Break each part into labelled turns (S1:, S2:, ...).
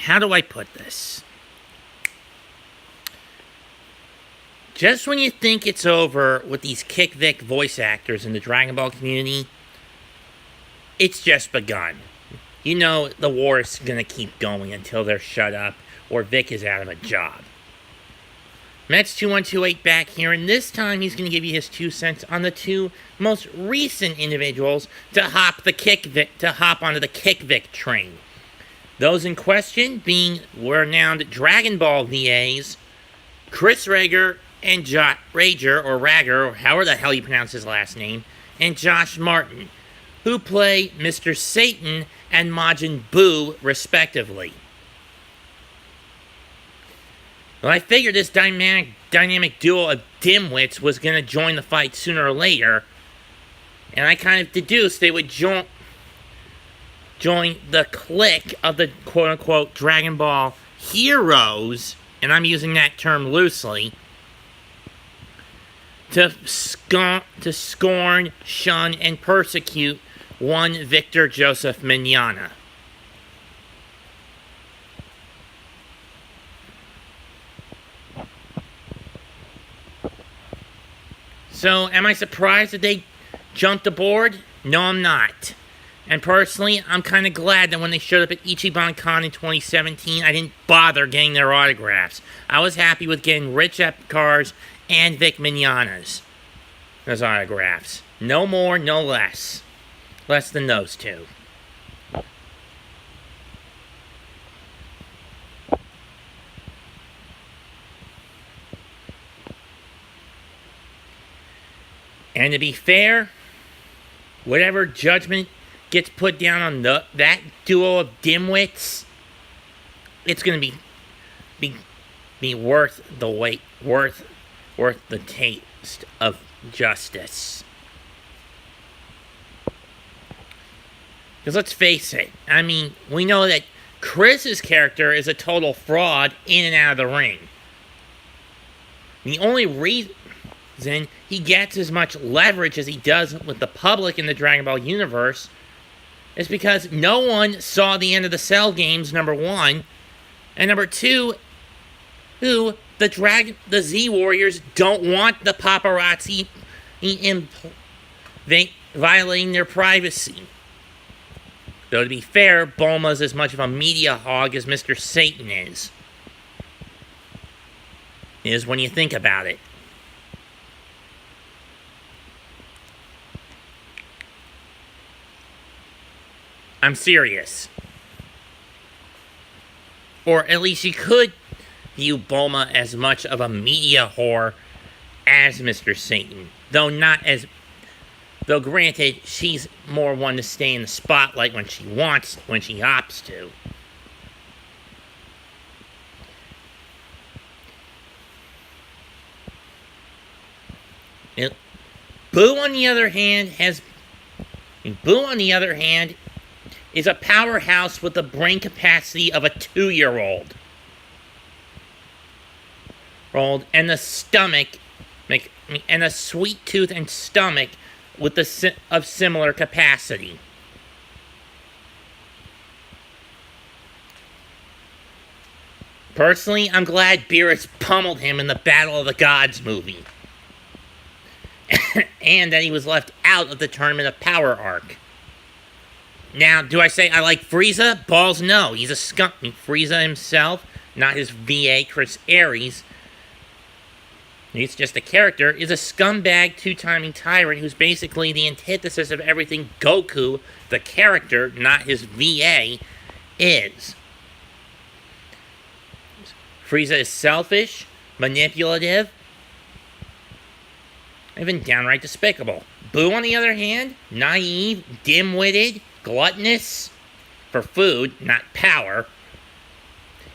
S1: how do I put this? Just when you think it's over with these KickVic voice actors in the Dragon Ball community, it's just begun. You know the war is going to keep going until they're shut up or Vic is out of a job. Mets2128 back here, and this time he's going to give you his 2 cents on the 2 most recent individuals to hop onto the KickVic train. Those in question being renowned Dragon Ball VAs, Chris Rager and Rager, or however the hell you pronounce his last name, and Josh Martin, who play Mr. Satan and Majin Buu, respectively. Well, I figured this dynamic duo of dimwits was going to join the fight sooner or later, and I kind of deduced they would join the clique of the quote-unquote Dragon Ball heroes, and I'm using that term loosely, to scorn, shun, and persecute one Victor Joseph Mignogna. So, am I surprised that they jumped aboard? No, I'm not. And personally, I'm kind of glad that when they showed up at Ichiban Con in 2017, I didn't bother getting their autographs. I was happy with getting Rich Epicars and Vic Mignogna's. Those autographs. No more, no less. Less than those two. And to be fair, whatever judgment gets put down on that duo of dimwits, it's going to be worth the wait, worth the taste of justice. Because let's face it, I mean, we know that Chris's character is a total fraud in and out of the ring. The only reason he gets as much leverage as he does with the public in the Dragon Ball universe is because no one saw the end of the Cell games, number one, and number two, the Z Warriors don't want the paparazzi violating their privacy. Though to be fair, Bulma's as much of a media hog as Mr. Satan is when you think about it. I'm serious. Or at least you could view Bulma as much of a media whore as Mr. Satan. Though granted, she's more one to stay in the spotlight when she opts to. Boo, on the other hand, is a powerhouse with the brain capacity of a 2-year-old. And the stomach, and a sweet tooth and stomach of similar capacity. Personally, I'm glad Beerus pummeled him in the Battle of the Gods movie. And that he was left out of the Tournament of Power arc. Now, do I say I like Frieza? Balls no. He's a scum. Frieza himself, not his VA, Chris Aries, he's just a character, is a scumbag, two-timing tyrant who's basically the antithesis of everything Goku, the character, not his VA, is. Frieza is selfish, manipulative, even downright despicable. Boo, on the other hand, naive, dim-witted, gluttonous for food, not power,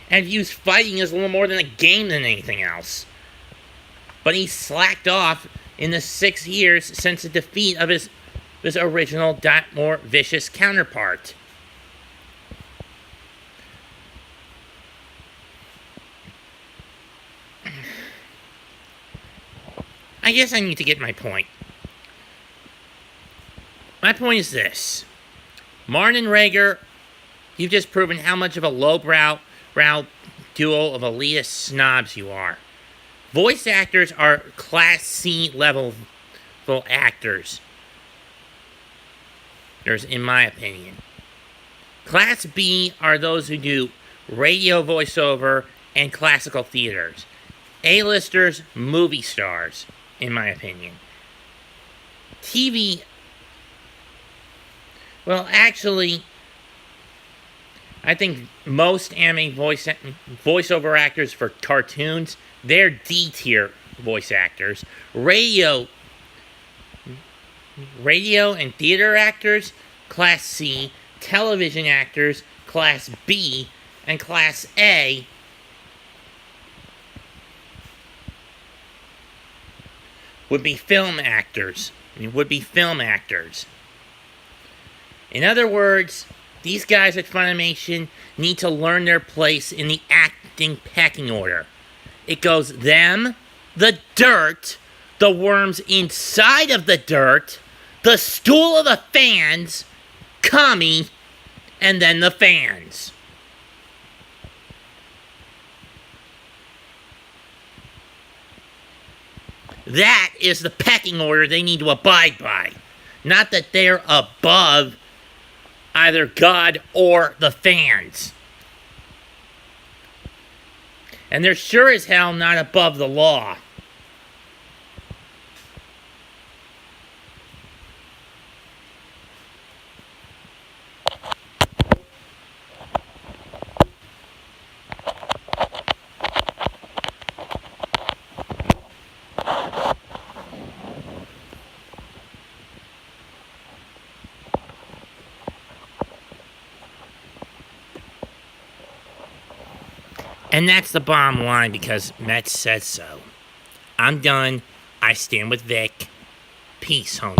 S1: and views fighting as little more than a game than anything else. But he slacked off in the 6 years since the defeat of his original, more vicious counterpart. I guess I need to get my point. My point is this. Martin and Rager, you've just proven how much of a lowbrow proud duo of elitist snobs you are. Voice actors are Class C level actors. In my opinion. Class B are those who do radio voiceover and classical theaters. A-listers, movie stars, in my opinion. TV... Well, actually, I think most anime voiceover actors for cartoons, they're D-tier voice actors. Radio and theater actors, Class C. Television actors, Class B. And Class A would be film actors. In other words, these guys at Funimation need to learn their place in the acting pecking order. It goes them, the dirt, the worms inside of the dirt, the stool of the fans, Kami, and then the fans. That is the pecking order they need to abide by. Not that they're above either God or the fans. And they're sure as hell not above the law. And that's the bottom line because Met says so. I'm done. I stand with Vic. Peace, home.